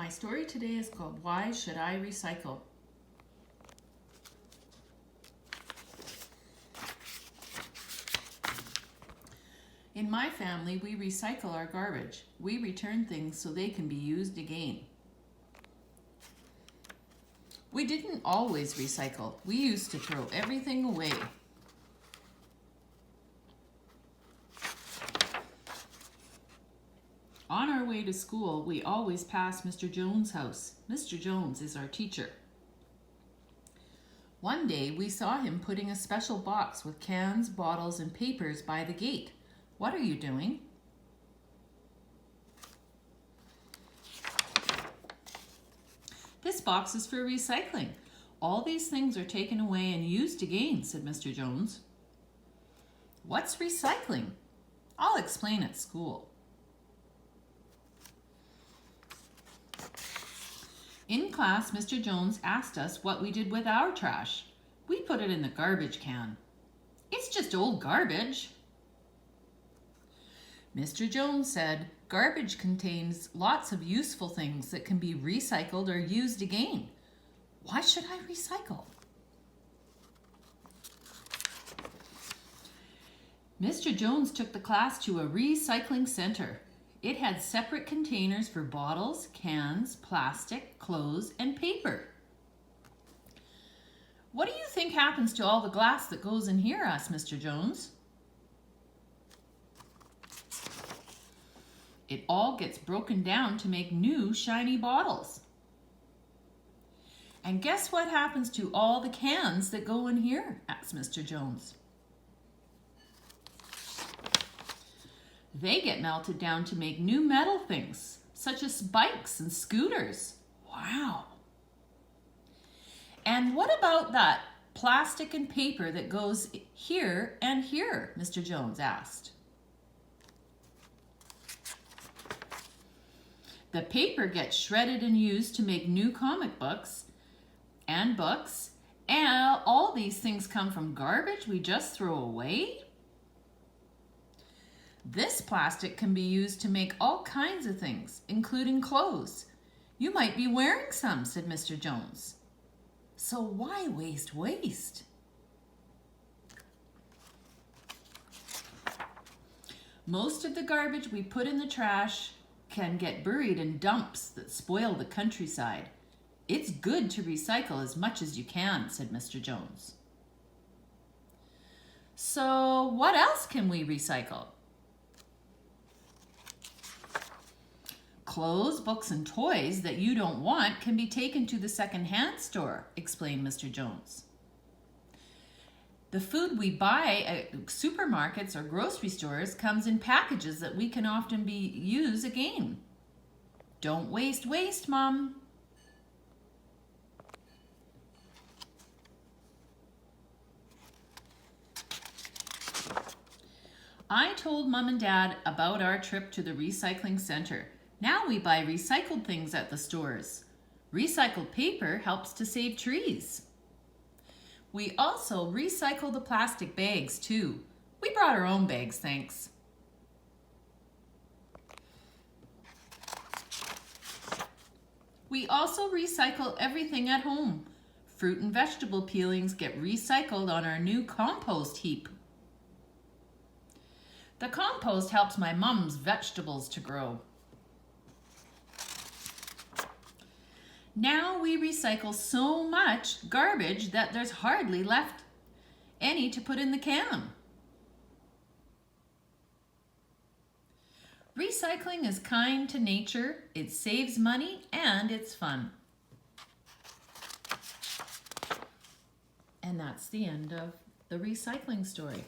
My story today is called Why Should I Recycle? In my family, we recycle our garbage. We return things so they can be used again. We didn't always recycle. We used to throw everything away. On our way to school, we always pass Mr. Jones' house. Mr. Jones is our teacher. One day, we saw him putting a special box with cans, bottles, and papers by the gate. What are you doing? This box is for recycling. All these things are taken away and used again, said Mr. Jones. What's recycling? I'll explain at school. In class, Mr. Jones asked us what we did with our trash. We put it in the garbage can. It's just old garbage. Mr. Jones said, garbage contains lots of useful things that can be recycled or used again. Why should I recycle? Mr. Jones took the class to a recycling center. It had separate containers for bottles, cans, plastic, clothes, and paper. What do you think happens to all the glass that goes in here? Asked Mr. Jones. It all gets broken down to make new shiny bottles. And guess what happens to all the cans that go in here? Asked Mr. Jones. They get melted down to make new metal things, such as bikes and scooters. Wow. And what about that plastic and paper that goes here and here? Mr. Jones asked. The paper gets shredded and used to make new comic books, and all these things come from garbage we just throw away? This plastic can be used to make all kinds of things, including clothes. You might be wearing some, said Mr. Jones. So why waste? Most of the garbage we put in the trash can get buried in dumps that spoil the countryside. It's good to recycle as much as you can, said Mr. Jones. So what else can we recycle? Clothes, books, and toys that you don't want can be taken to the second-hand store, explained Mr. Jones. The food we buy at supermarkets or grocery stores comes in packages that we can often use again. Don't waste, Mom. I told Mom and Dad about our trip to the recycling center. Now we buy recycled things at the stores. Recycled paper helps to save trees. We also recycle the plastic bags too. We brought our own bags, thanks. We also recycle everything at home. Fruit and vegetable peelings get recycled on our new compost heap. The compost helps my mom's vegetables to grow. Now we recycle so much garbage that there's hardly left any to put in the can. Recycling is kind to nature, it saves money, and it's fun. And that's the end of the recycling story.